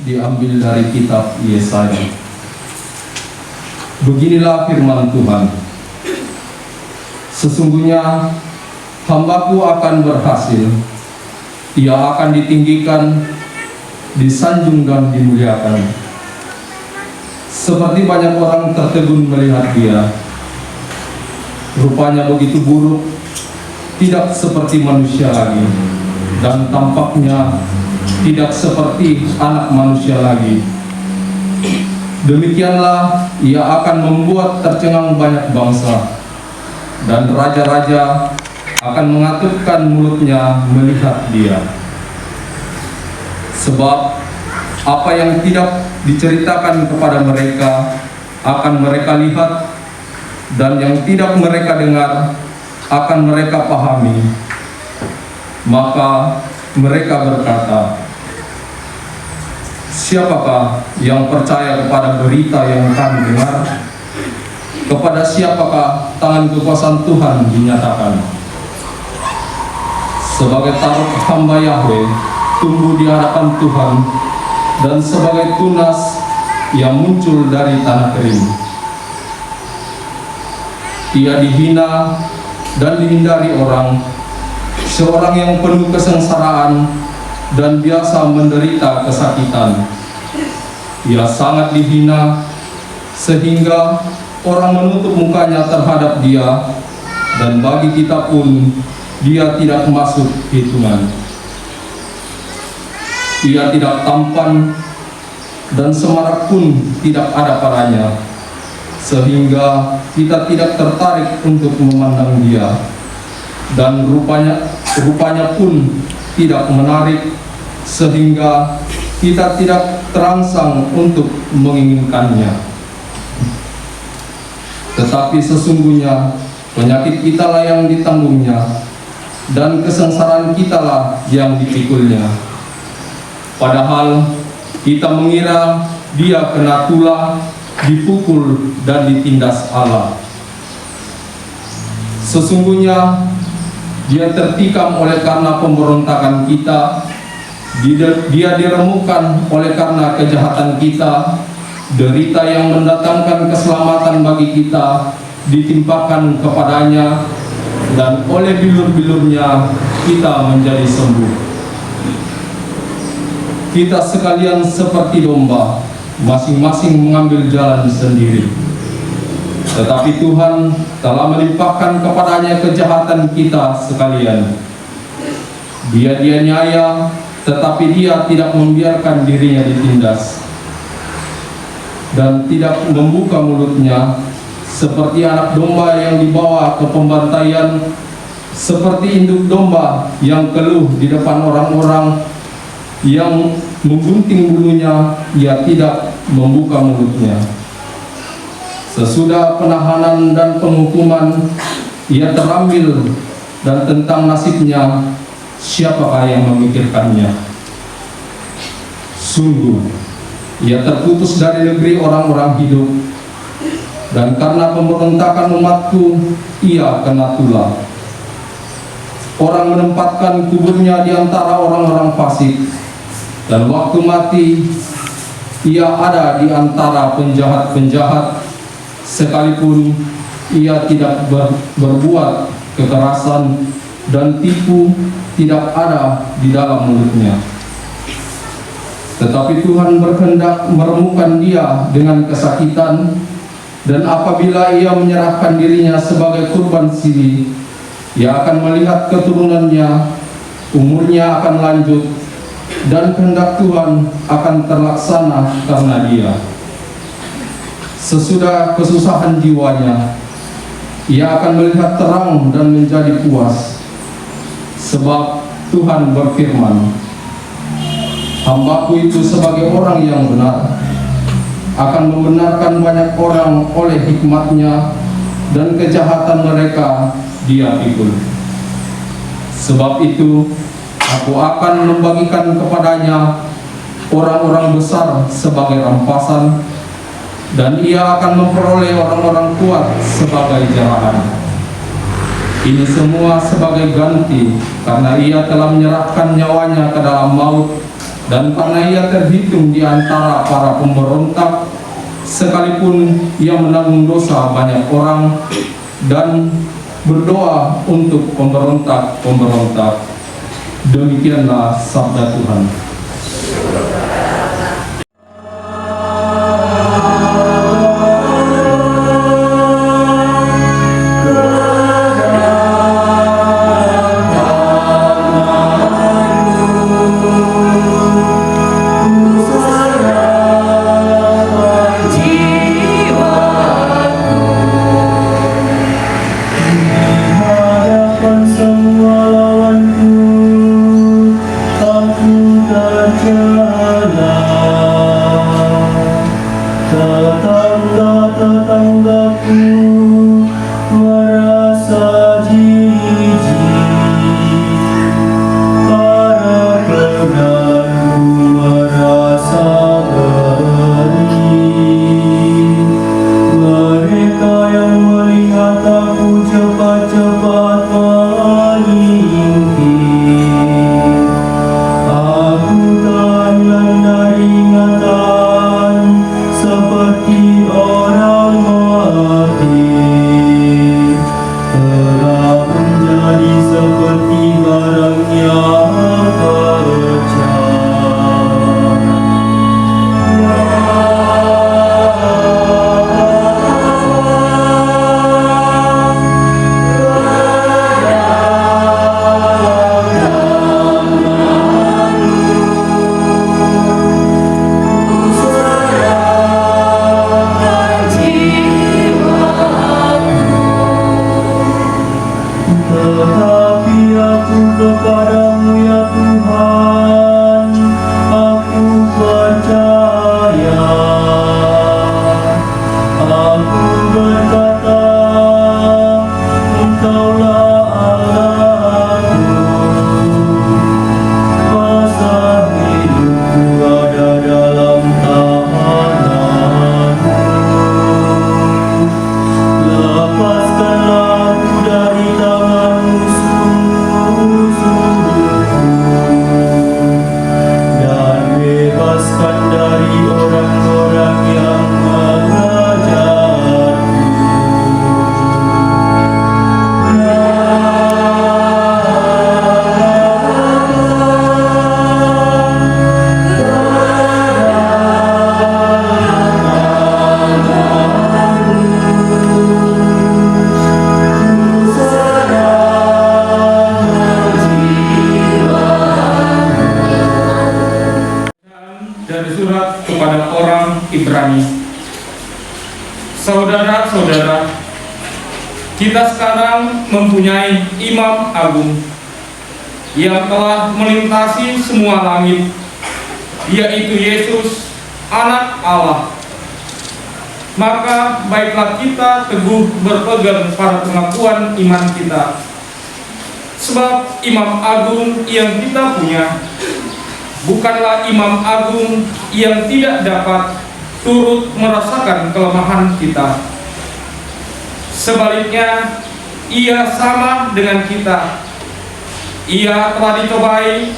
Diambil dari kitab Yesaya. Beginilah firman Tuhan. Sesungguhnya hambaku akan berhasil, ia akan ditinggikan, disanjung dan dimuliakan. Seperti banyak orang tertegun melihat dia, rupanya begitu buruk, tidak seperti manusia lagi, dan tampaknya tidak seperti anak manusia lagi. Demikianlah ia akan membuat tercengang banyak bangsa, dan raja-raja akan mengatupkan mulutnya melihat dia. Sebab apa yang tidak diceritakan kepada mereka akan mereka lihat, dan yang tidak mereka dengar akan mereka pahami. Maka mereka berkata, siapakah yang percaya kepada berita yang kami dengar? Kepada siapakah tangan kekuasaan Tuhan dinyatakan? Sebagai taruh hamba Yahweh tumbuh di hadapan Tuhan, dan sebagai tunas yang muncul dari tanah kering. Ia dihina dan dihindari orang, seorang yang penuh kesengsaraan dan biasa menderita kesakitan. Ia sangat dihina sehingga orang menutup mukanya terhadap dia, dan bagi kita pun dia tidak masuk hitungan. Ia tidak tampan dan semarak pun tidak ada padanya, sehingga kita tidak tertarik untuk memandang dia, dan rupanya pun tidak menarik, sehingga kita tidak terangsang untuk menginginkannya. Tetapi sesungguhnya penyakit kitalah yang ditanggungnya, dan kesengsaraan kitalah yang dipikulnya. Padahal kita mengira dia kena tulah, dipukul dan ditindas Allah. Sesungguhnya dia tertikam oleh karena pemberontakan kita, dia diremukkan oleh karena kejahatan kita. Derita yang mendatangkan keselamatan bagi kita ditimpakan kepadanya, dan oleh bilur-bilurnya kita menjadi sembuh. Kita sekalian seperti domba, masing-masing mengambil jalan sendiri. Tetapi Tuhan telah melimpahkan kepadanya kejahatan kita sekalian. Dia nyaya, tetapi dia tidak membiarkan dirinya ditindas, dan tidak membuka mulutnya, seperti anak domba yang dibawa ke pembantaian, seperti induk domba yang keluh di depan orang-orang, yang menggunting bulunya, ia tidak membuka mulutnya. Sesudah penahanan dan penghukuman, ia terambil, dan tentang nasibnya, siapakah yang memikirkannya? Sungguh, ia terputus dari negeri orang-orang hidup, dan karena pemberontakan umatku, ia kena tulah. Orang menempatkan kuburnya di antara orang-orang fasik, dan waktu mati, ia ada di antara penjahat-penjahat, sekalipun ia tidak berbuat kekerasan, dan tipu tidak ada di dalam mulutnya. Tetapi Tuhan berkehendak meremukkan dia dengan kesakitan, dan apabila ia menyerahkan dirinya sebagai kurban siri, ia akan melihat keturunannya, umurnya akan lanjut, dan kehendak Tuhan akan terlaksana karena dia. Sesudah kesusahan jiwanya, ia akan melihat terang dan menjadi puas. Sebab Tuhan berfirman, "Hambaku itu sebagai orang yang benar, akan membenarkan banyak orang oleh hikmatnya, dan kejahatan mereka Dia pikul. Sebab itu, Aku akan membagikan kepadanya orang-orang besar sebagai rampasan, dan ia akan memperoleh orang-orang kuat sebagai jarahan. Ini semua sebagai ganti, karena ia telah menyerahkan nyawanya ke dalam maut, dan karena ia terhitung di antara para pemberontak, sekalipun ia menanggung dosa banyak orang dan berdoa untuk pemberontak-pemberontak." Demikianlah sabda Tuhan. Dari surat kepada orang Ibrani. Saudara-saudara, kita sekarang mempunyai Imam Agung yang telah melintasi semua langit, yaitu Yesus, Anak Allah. Maka baiklah kita teguh berpegang pada pengakuan iman kita. Sebab Imam Agung yang kita punya bukanlah Imam Agung yang tidak dapat turut merasakan kelemahan kita. Sebaliknya, ia sama dengan kita. Ia telah dicobai,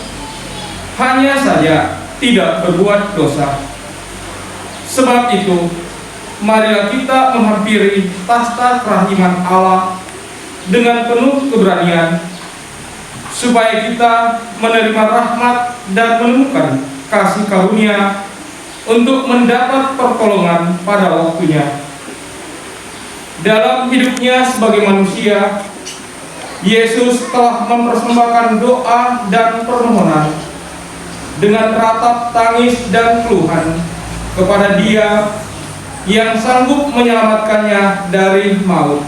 hanya saja tidak berbuat dosa. Sebab itu, marilah kita menghampiri tahta kerahiman Allah dengan penuh keberanian, supaya kita menerima rahmat dan menemukan kasih karunia untuk mendapat pertolongan pada waktunya. Dalam hidupnya sebagai manusia, Yesus telah mempersembahkan doa dan permohonan dengan ratap tangis dan keluhan kepada Dia yang sanggup menyelamatkannya dari maut.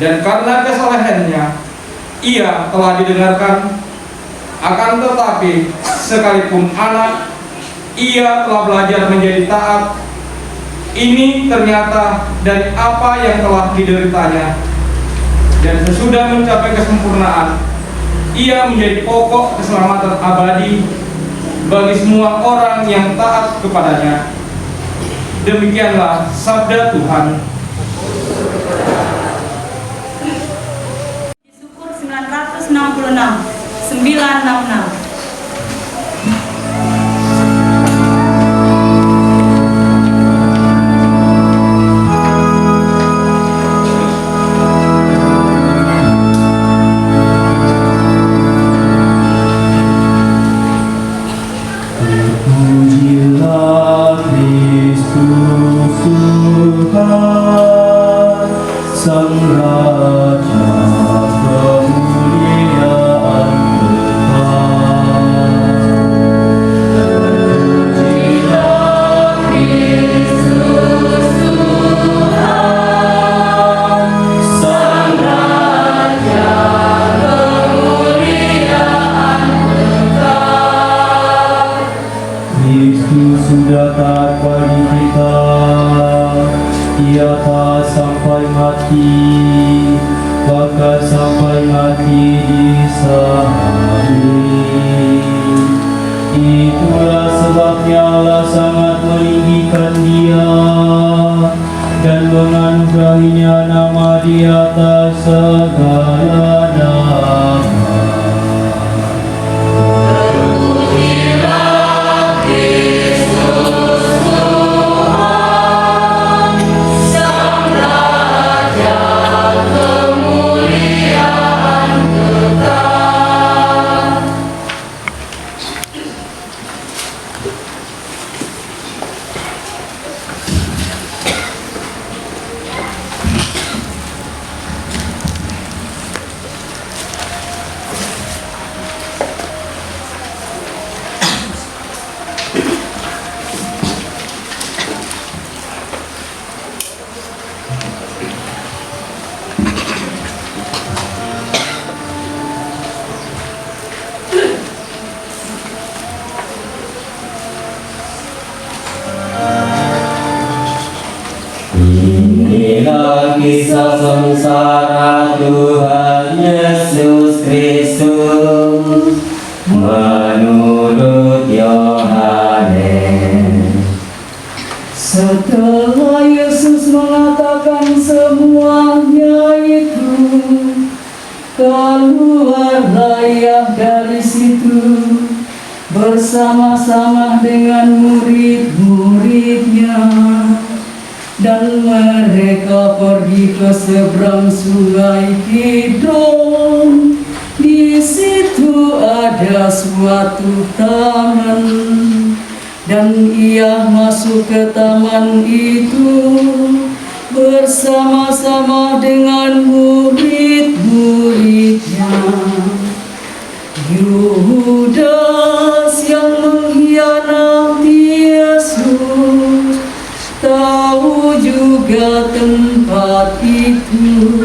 Dan karena kesalehannya, ia telah didengarkan, akan tetapi sekalipun anak, ia telah belajar menjadi taat. Ini ternyata dari apa yang telah dideritanya, dan sesudah mencapai kesempurnaan, ia menjadi pokok keselamatan abadi bagi semua orang yang taat kepadanya. Demikianlah sabda Tuhan. Syukur 966 966. Sang Raja kemuliaan Pujilah Kristus Tuhan, Sang Raja kemuliaan Kristus sudah taat bagi kita. Ia taat sampai mati, bahkan sampai mati di salib. Itulah sebabnya Allah sangat meninggikan Dia dan menganugerahinya nama di atas segala nama. Inilah kisah sengsara Tuhan Yesus Kristus menurut Yohanes. Setelah Yesus mengatakan semuanya itu, keluarlah Ia dari situ bersama-sama dengan murid-muridnya. Dan mereka pergi ke seberang sungai Kidron. Di situ ada suatu taman, dan Ia masuk ke taman itu bersama-sama dengan murid-muridnya. Yudas yang mengkhianati Yesus tahu juga tempat itu,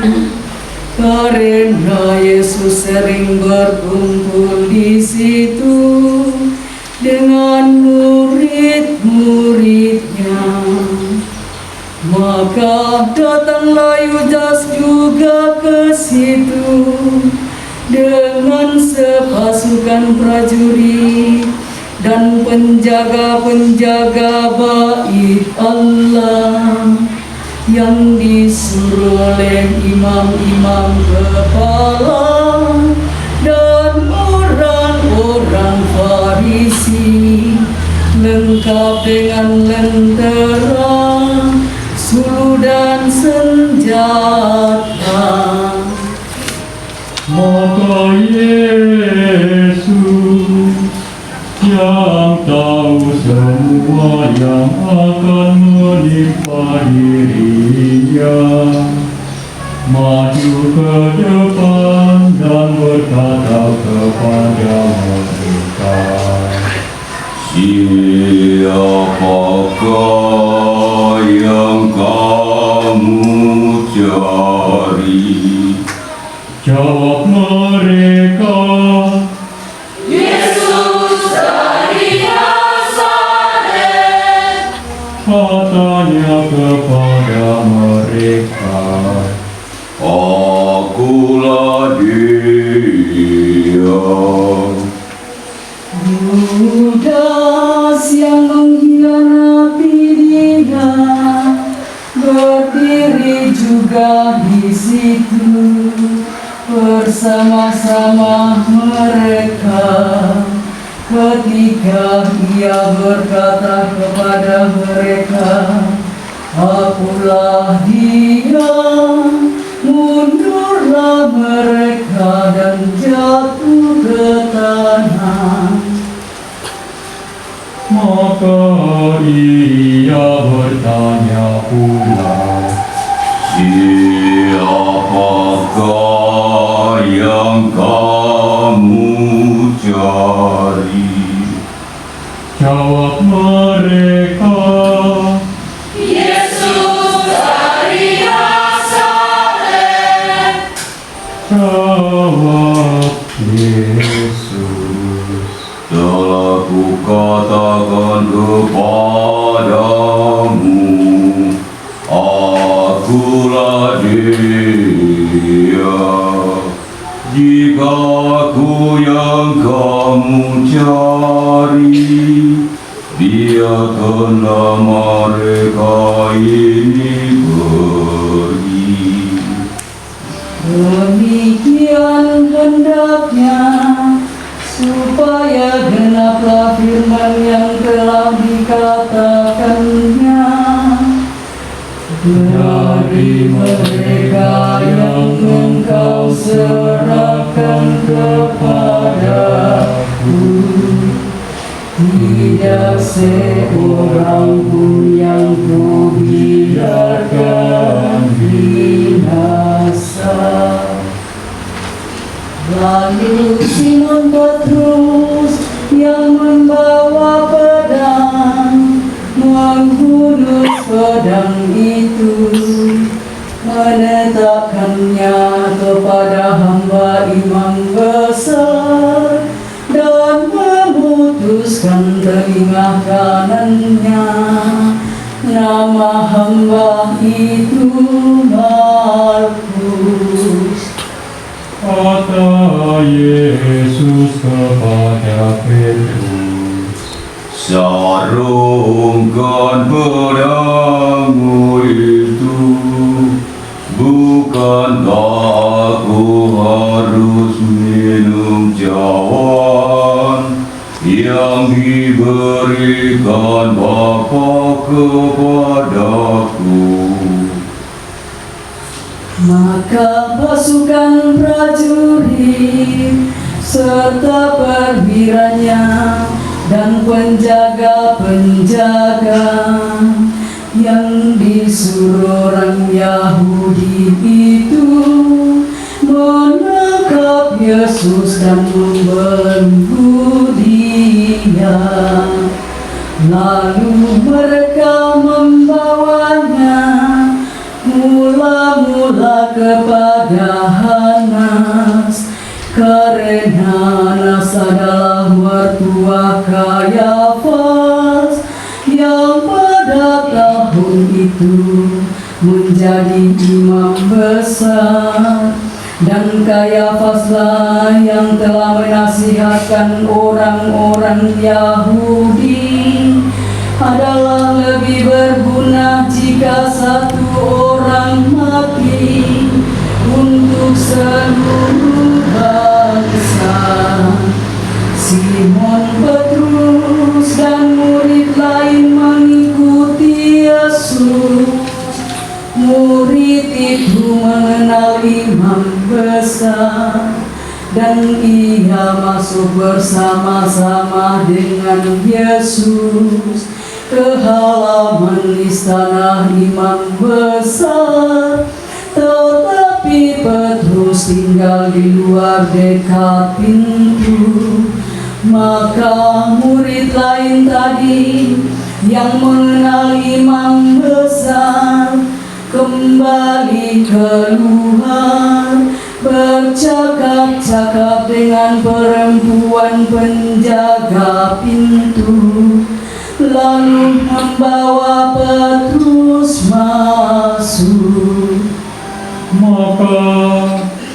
karena Yesus sering berkumpul di situ dengan murid-muridnya. Maka datanglah Yudas juga ke situ dengan sepasukan prajurit dan penjaga-penjaga bait Allah yang disuruh oleh imam-imam kepala dan orang-orang Farisi, lengkap dengan lentera, sulu dan senjata. Maka Yesus yang tahu semua yang akan menimpa dirinya, maju ke depan dan berkata kepada mereka, siapakah yang kamu cari? Jawab mereka, katanya kepada mereka, Akulah Dia. Yudas yang mengkhianati Dia berdiri juga di situ bersama-sama mereka. Ketika Ia berkata kepada mereka, Akulah Dia, mundurlah mereka dan jatuh ke tanah. maka ia bertanya pula, Siapakah yang kamu cari? jawab mereka, jawab Yesus, Telah kukatakan kepadamu, Akulah Dia. Jika Aku yang kamu cari, biarkanlah mereka ini pergi. Demikian hendaknya supaya genaplah firman yang telah dikatakannya. Dari mereka yang Engkau serahkan kepadaku, tidak seorang pun yang kubiarkan binasa. Lalu Simon Petrus yang membawa pedang menghunus pedang itu, menetapkannya kepada hamba imam besar dan memutuskan telinga kanannya. Nama hamba itu Markus. kata Yesus kepada Petrus, Sarungkan pedangmu itu, bukankah aku harus minum cawan yang diberikan Bapa kepadaku? Maka pasukan prajurit serta perwiranya dan penjaga-penjaga yang disuruh orang Yahudi itu menangkap Yesus dan membelenggu Dia. Lalu mereka membawanya mula-mula kepada Hanas, karena Hanas adalah mertua Kayafas yang pada tahun itu menjadi imam besar. Dan Kayafaslah yang telah menasihatkan orang-orang Yahudi adalah lebih berguna jika satu orang mati untuk seluruh bangsa. Simon Petrus dan murid lain mengikuti Yesus. Murid itu mengenal imam besar dan ia masuk bersama-sama dengan Yesus ke halaman istana imam besar. Tetapi Petrus tinggal di luar dekat pintu. Maka murid lain tadi yang mengenal imam besar kembali keluar bercakap-cakap dengan perempuan penjaga pintu, lalu membawa Petrus masuk. Maka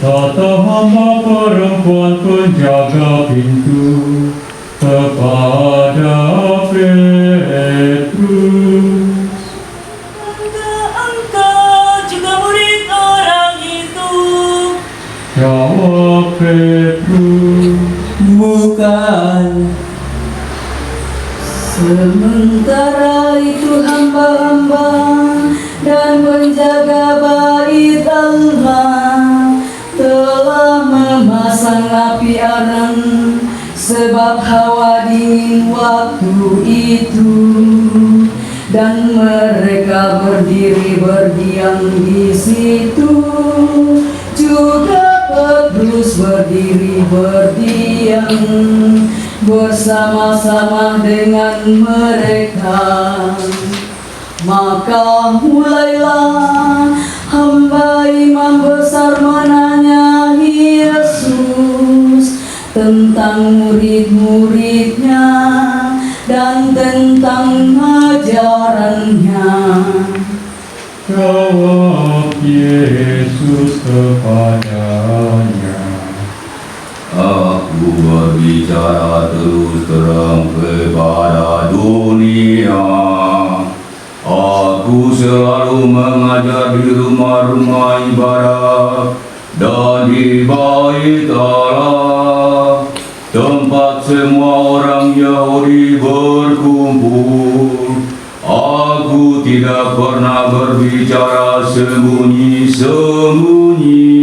kata hamba perempuan penjaga pintu kepada Petrus, Engkau juga murid orang itu. jawab Petrus, Bukan. Sementara itu hamba-hamba dan penjaga bait Allah telah memasang api arang, sebab hawa dingin waktu itu, dan mereka berdiri berdiam di situ. Juga Petrus berdiri berdiam bersama-sama dengan mereka. Maka mulailah hamba imam besar menanya Yesus tentang murid-muridnya dan tentang ajarannya. jawab Yesus kepadanya, Aku berbicara terus terang kepada dunia. Aku selalu mengajar di rumah-rumah ibadat dan di bait Allah, tempat semua orang Yahudi berkumpul. Aku tidak pernah berbicara sembunyi-sembunyi.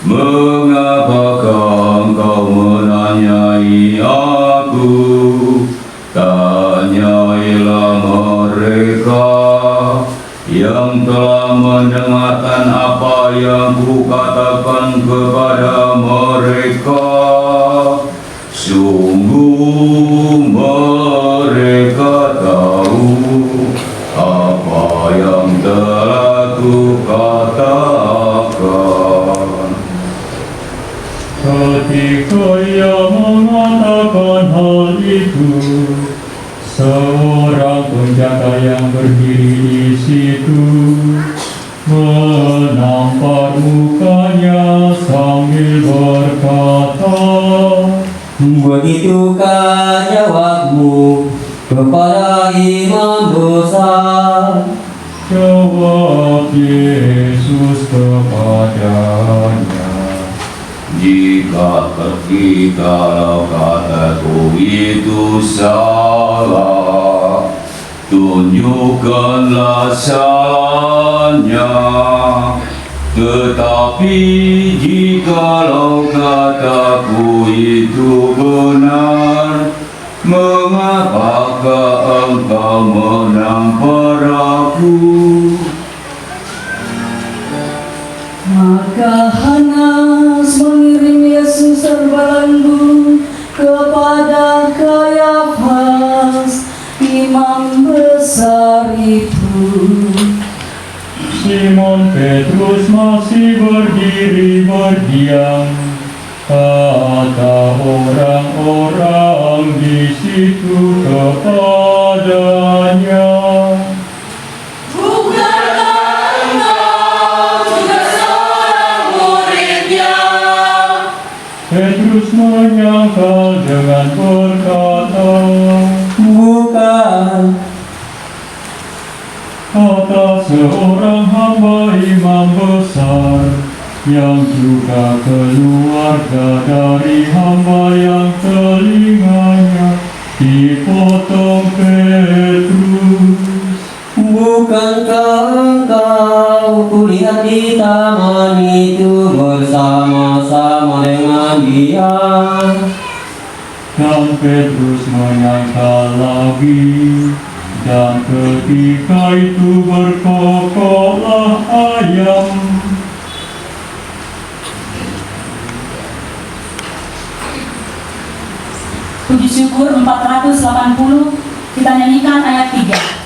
Mengapakah engkau menanyai aku? Tanyailah mereka yang telah mendengarkan apa yang kukatakan kepada mereka. Sungguh mereka tahu apa yang telah kukatakan. ketika ia mengatakan hal itu, seorang penjaga yang berdiri di situ menampar mukanya sambil berkata, Begitukah jawabmu kepada imam besar? jawab Yesus kepadanya, Jika kalau kataku itu salah, tunjukkanlah salahnya. Tetapi jikalau kataku itu benar, mengapakah engkau menampar aku? Maka Hanas mengirim Yesus terbalangu kepada Kayafas, imam besar itu. Simon Petrus masih berdiri berdiam. Kata orang-orang di situ kepadanya, Petrus menyangkal dengan berkata, Bukan. kata seorang hamba imam besar yang juga keluarga dari hamba yang telinganya dipotong Petrus. Bukankah engkau kulihat di taman itu bersama-sama dengan dia? Dan Petrus menyangkal lagi, dan ketika itu berkokoklah ayam. Puji syukur 480, kita nyanyikan ayat 3.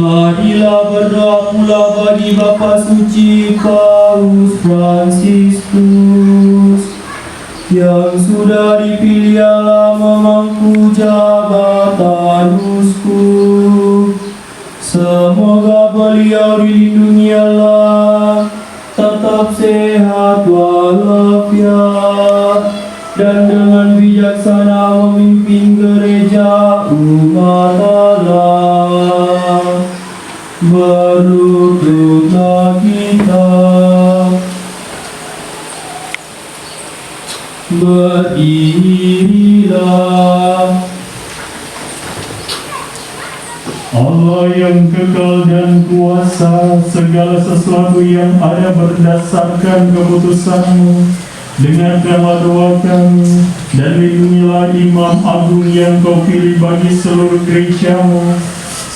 Marilah berdoa pula bagi Bapa Suci Paus Fransiskus yang sudah dipilih Allah memangku jabatan uskup. Semoga beliau dilindungi Allah, tetap sehat walafiat, dan dengan bijaksana memimpin gereja umat Allah. Berlututlah kita, berdirilah. Allah yang kekal dan kuasa, segala sesuatu yang ada berdasarkan keputusan-Mu. Dengarkanlah doa kami, dan lindungilah Imam Agung yang Kau pilih bagi seluruh gereja-Mu.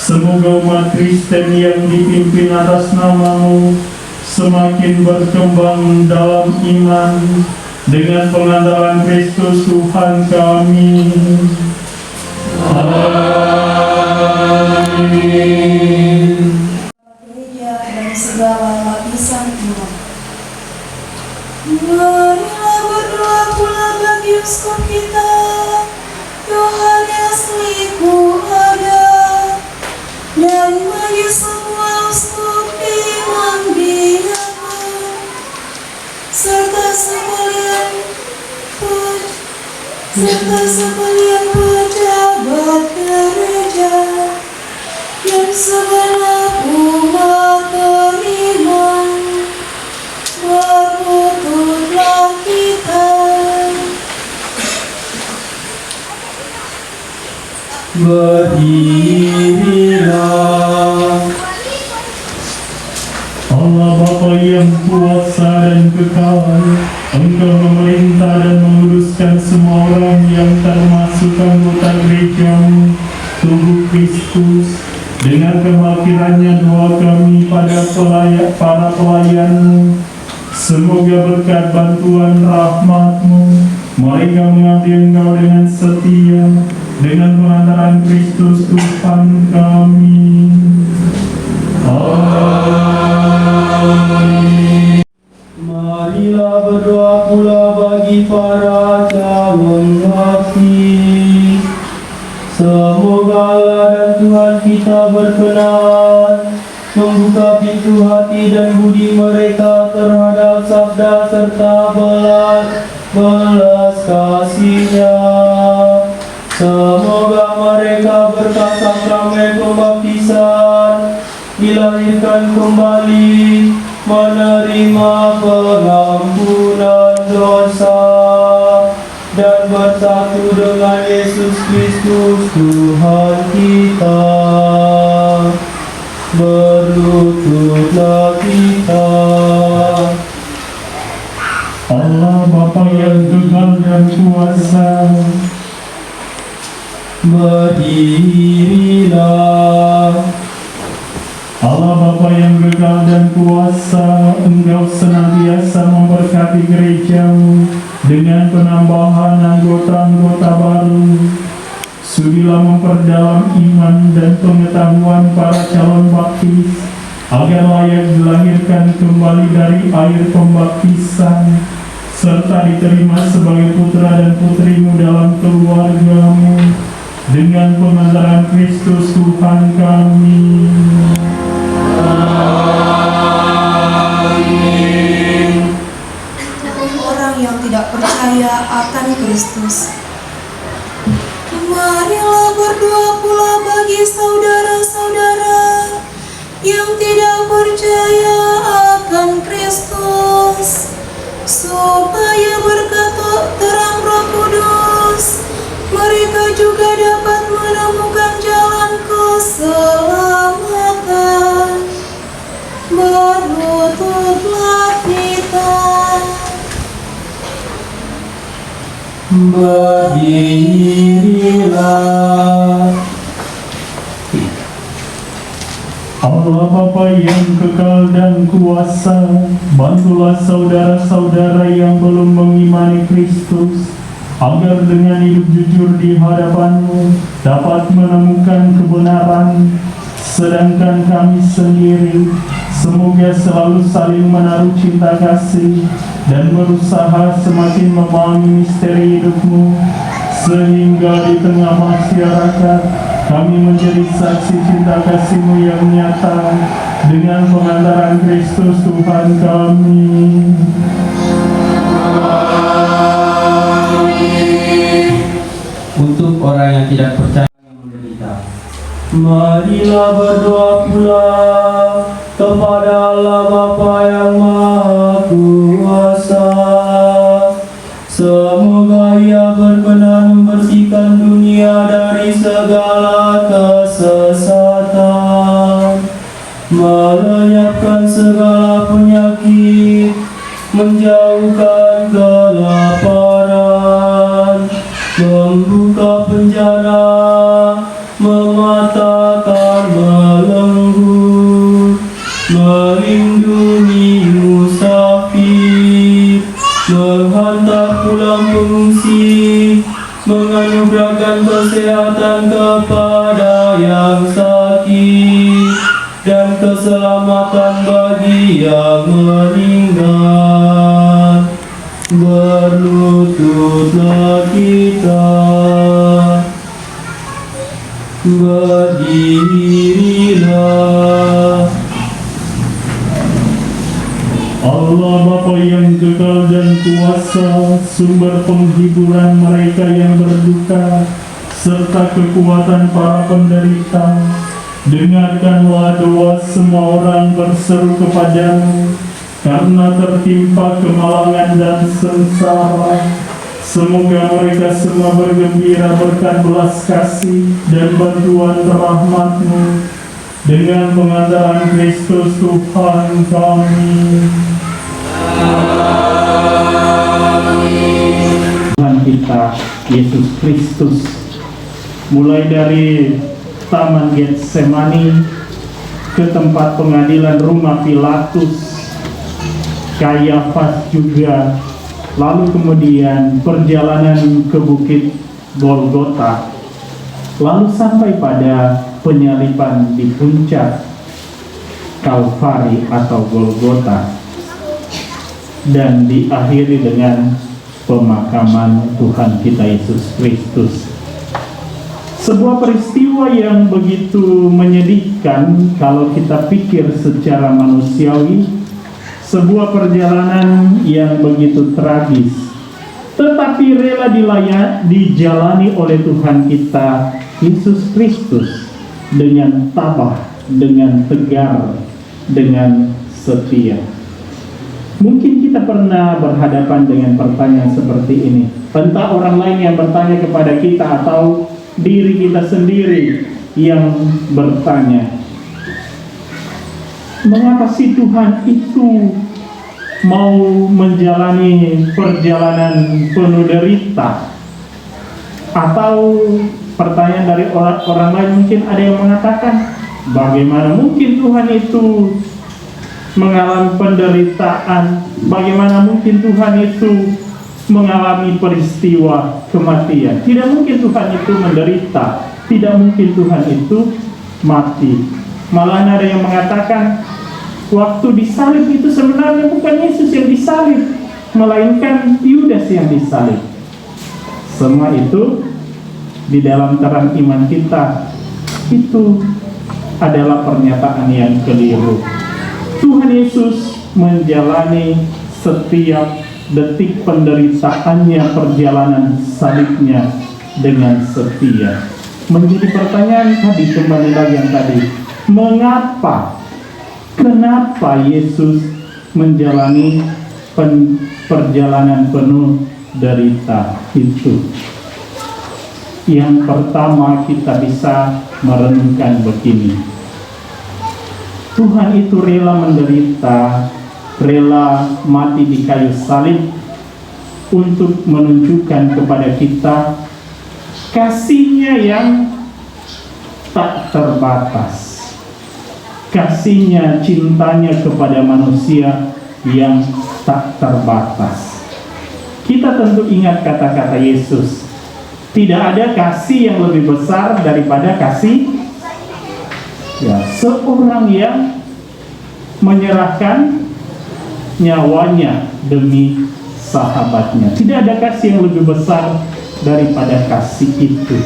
Semoga umat Kristen yang dipimpin atas nama-Mu semakin berkembang dalam iman dengan pengantaran Kristus Tuhan kami. Amin. Gereja dan segala lapisan umat. Marilah berdoa pula bagi uskup kita, Yohanes Liku Aga, dan bagi semua uskup di Mangginang, serta sekalian pejabat gereja dan segenap umat beriman. Berlututlah kita, Berdirilah. Allah Bapa yang kuasa dan kekal, Engkau memerintah dan menguruskan semua orang yang termasuk anggota gereja-Mu, tubuh Kristus. Dengarkanlah kiranya doa kami pada para pelayan-Mu. Semoga berkat bantuan rahmat-Mu, mereka mengabdi Engkau dengan setia, dengan pengantaran Kristus Tuhan kami. Amin. Marilah berdoa pula bagi para calon hakim. Semoga Allah dan Tuhan kita berkenan membuka pintu hati dan budi mereka terhadap sabda serta belas kasih-Nya. Semoga mereka berkat sakramen pembaptisan dilahirkan kembali, menerima pengampunan dosa, dan bersatu dengan Yesus Kristus Tuhan kita. Berlututlah kita. Allah Bapa yang kekal dan kuasa, berdirilah. Allah Bapa yang kekal dan kuasa, Engkau senantiasa memberkati gereja-Mu dengan penambahan anggota-anggota baru. Sudilah memperdalam iman dan pengetahuan para calon baptis, agar layak dilahirkan kembali dari air pembaptisan, serta diterima sebagai putra dan putri-Mu dalam keluarga-Mu, dengan pengantaran Kristus Tuhan kami. Amin. orang yang tidak percaya akan Kristus. Marilah berdoa pula bagi saudara-saudara yang tidak percaya akan Kristus, supaya berkat terang Roh Kudus mereka juga dapat menemukan jalan keselamatan. Berlututlah kita, berdirilah. Allah Bapa yang kekal dan kuasa, bantulah saudara-saudara yang belum mengimani Kristus, agar dengan hidup jujur di hadapan-Mu dapat menemukan kebenaran, sedangkan kami sendiri semoga selalu saling menaruh cinta kasih dan berusaha semakin memahami misteri hidup-Mu, sehingga di tengah masyarakat kami menjadi saksi cinta kasih-Mu yang nyata dengan pengantaran Kristus Tuhan kami. Untuk orang yang tidak percaya yang menderita, Marilah berdoa pula kepada Allah Bapa yang Maha Kuasa. Semoga Ia berkenan membersihkan dunia dari segala kesesatan, melenyapkan segala penyakit, menjauhkan kelaparan, membuka penjara, mematakan belenggu, melindungi musafir, menghantar pulang pengungsi, menganugerahkan kesehatan kepada yang sakit, dan keselamatan bagi yang meninggal. Berlututlah kita, berdirilah. Allah Bapa yang kekal dan kuasa, sumber penghiburan mereka yang berduka, serta kekuatan para penderita, dengarkanlah doa semua orang berseru kepadamu, karena tertimpa kemalangan dan sengsara. Semoga mereka semua bergembira berkat belas kasih dan bantuan rahmat-Mu, dengan pengantaran Kristus Tuhan kami. Tuhan kita Yesus Kristus, mulai dari Taman Getsemani ke tempat pengadilan rumah Pilatus, Kayafas juga, lalu kemudian perjalanan ke Bukit Golgota, lalu sampai pada penyaliban di puncak Kalvari atau Golgota, dan diakhiri dengan pemakaman Tuhan kita Yesus Kristus. Sebuah peristiwa yang begitu menyedihkan kalau kita pikir secara manusiawi, sebuah perjalanan yang begitu tragis, tetapi rela dijalani oleh Tuhan kita Yesus Kristus dengan tabah, dengan tegar, dengan setia. Mungkin kita pernah berhadapan dengan pertanyaan seperti ini, entah orang lain yang bertanya kepada kita atau diri kita sendiri yang bertanya, mengapa sih Tuhan itu mau menjalani perjalanan penuh derita? Atau pertanyaan dari orang lain, mungkin ada yang mengatakan, bagaimana mungkin Tuhan itu mengalami penderitaan? Bagaimana mungkin Tuhan itu mengalami peristiwa kematian? Tidak mungkin Tuhan itu menderita, tidak mungkin Tuhan itu mati. Malah ada yang mengatakan, waktu disalib itu sebenarnya bukan Yesus yang disalib, melainkan Yudas yang disalib. Semua itu di dalam terang iman kita, itu adalah pernyataan yang keliru. Tuhan Yesus menjalani setiap detik penderitaannya, perjalanan salibnya dengan setia. Menjadi pertanyaan tadi, kembali lagi yang tadi, kenapa Yesus menjalani perjalanan penuh derita itu? Yang pertama, kita bisa merenungkan begini: Tuhan itu rela menderita, rela mati di kayu salib untuk menunjukkan kepada kita kasih-Nya yang tak terbatas, kasih-Nya, cintanya kepada manusia yang tak terbatas. Kita tentu ingat kata-kata Yesus, tidak ada kasih yang lebih besar daripada kasih seorang yang menyerahkan nyawanya demi sahabatnya. Tidak ada kasih yang lebih besar daripada kasih itu.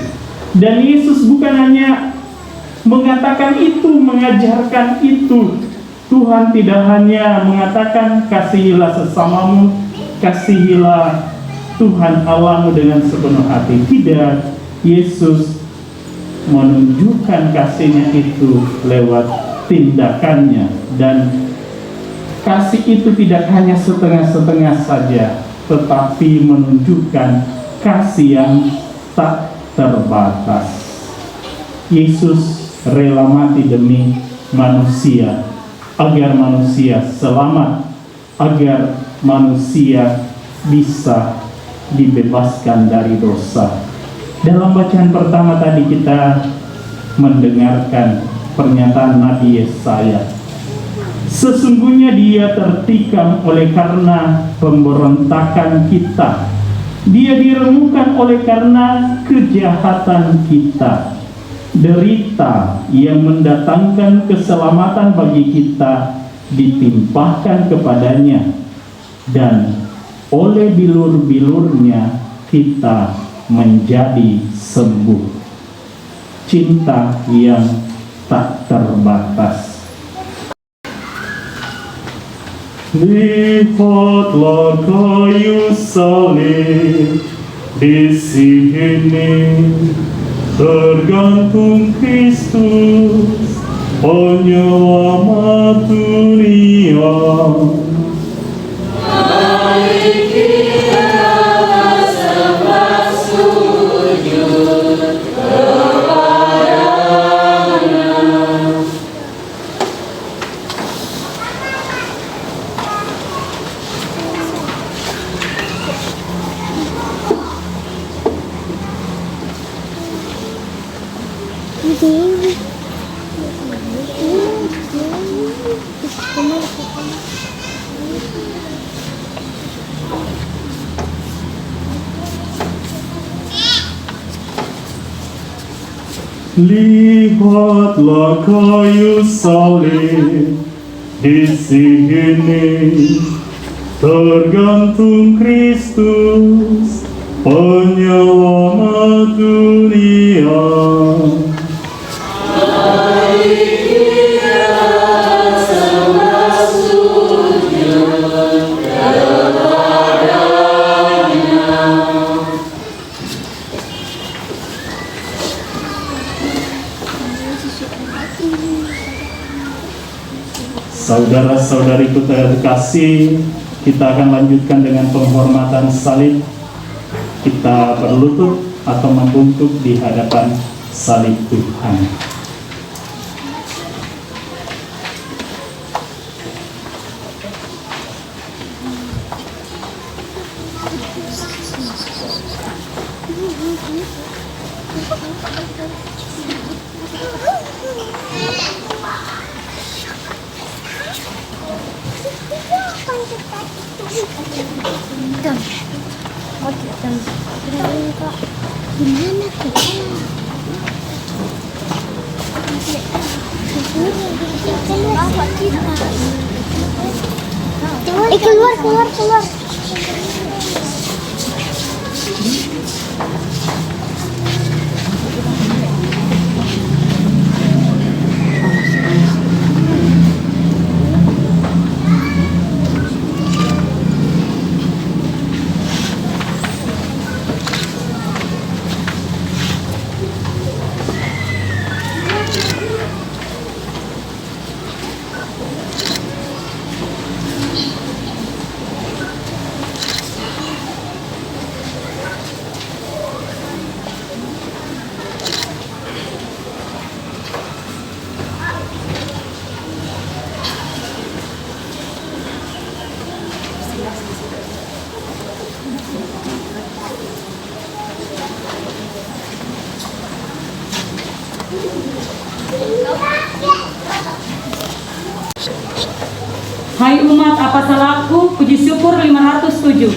Dan Yesus bukan hanya mengatakan itu, mengajarkan itu. Tuhan tidak hanya mengatakan kasihilah sesamamu, kasihilah Tuhan Allahmu dengan sepenuh hati. Tidak, Yesus menunjukkan kasihnya itu lewat tindakannya. Dan kasih itu tidak hanya setengah-setengah saja, tetapi menunjukkan kasih yang tak terbatas. Yesus rela mati demi manusia, agar manusia selamat, agar manusia bisa dibebaskan dari dosa. Dalam bacaan pertama tadi kita mendengarkan pernyataan Nabi Yesaya. Sesungguhnya dia tertikam oleh karena pemberontakan kita. Dia diremukkan oleh karena kejahatan kita. Derita yang mendatangkan keselamatan bagi kita ditimpahkan kepadanya, dan oleh bilur-bilurnya kita menjadi sembuh. Cinta yang tak terbatas. Lihatlah kayu salib di sini, tergantung Kristus, penyelamat dunia. Lihatlah kayu salib di sini, tergantung Kristus, penyelamat dunia. Saudara-saudariku terkasih, kita akan lanjutkan dengan penghormatan salib. Kita berlutut atau membungkuk di hadapan salib Tuhan. Gimana kita? Keluar. Hai umat, apa salahku? Puji syukur 507.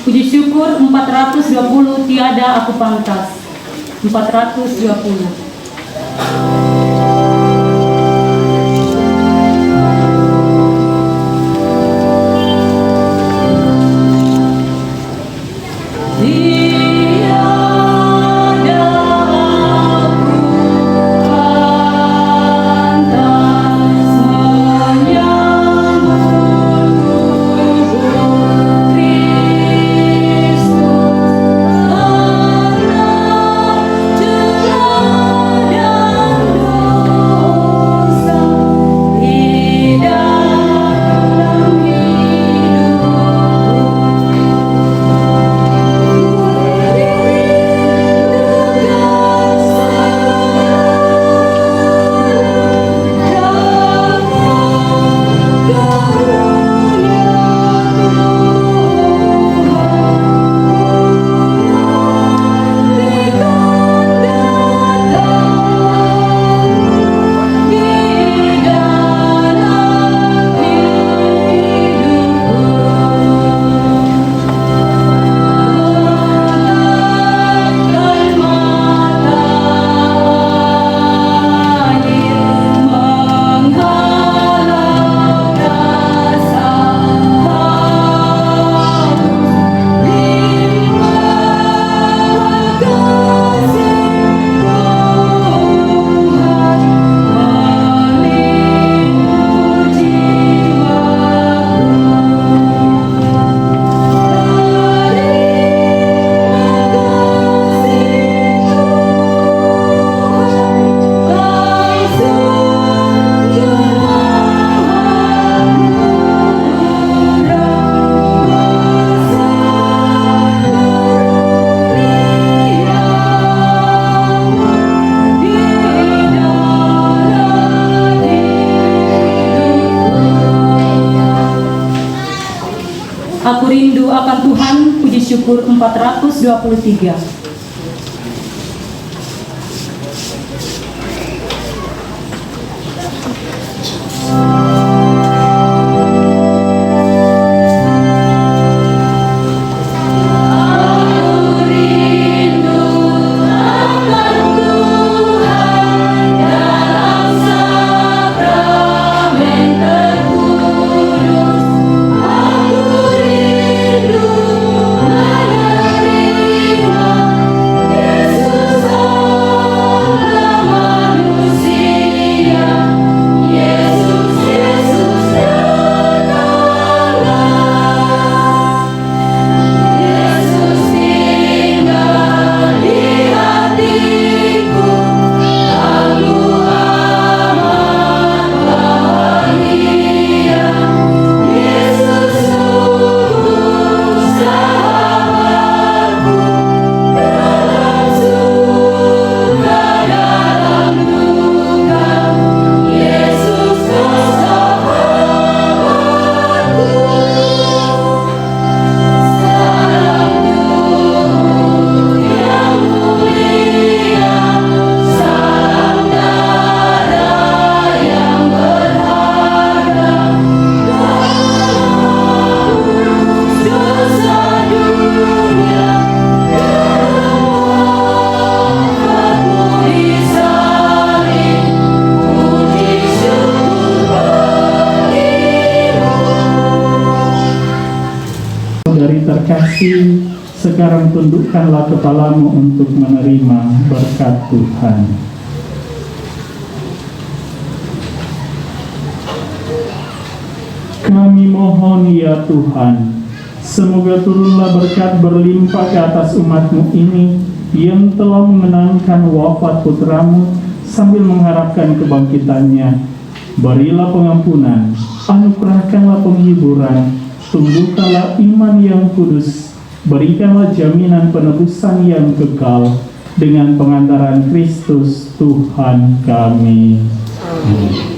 Puji syukur 420 tiada aku pantas. 420. Aku rindu akan Tuhan, puji syukur 423. Dari terkasih, sekarang tundukkanlah kepalamu untuk menerima berkat Tuhan. Kami mohon ya Tuhan, semoga turunlah berkat berlimpah ke atas umat-Mu ini yang telah mengenangkan wafat putramu sambil mengharapkan kebangkitannya. Berilah pengampunan, anugerahkanlah penghiburan, tumbuhkanlah iman yang kudus, berikanlah jaminan penebusan yang kekal dengan pengantaran Kristus Tuhan kami. Amin.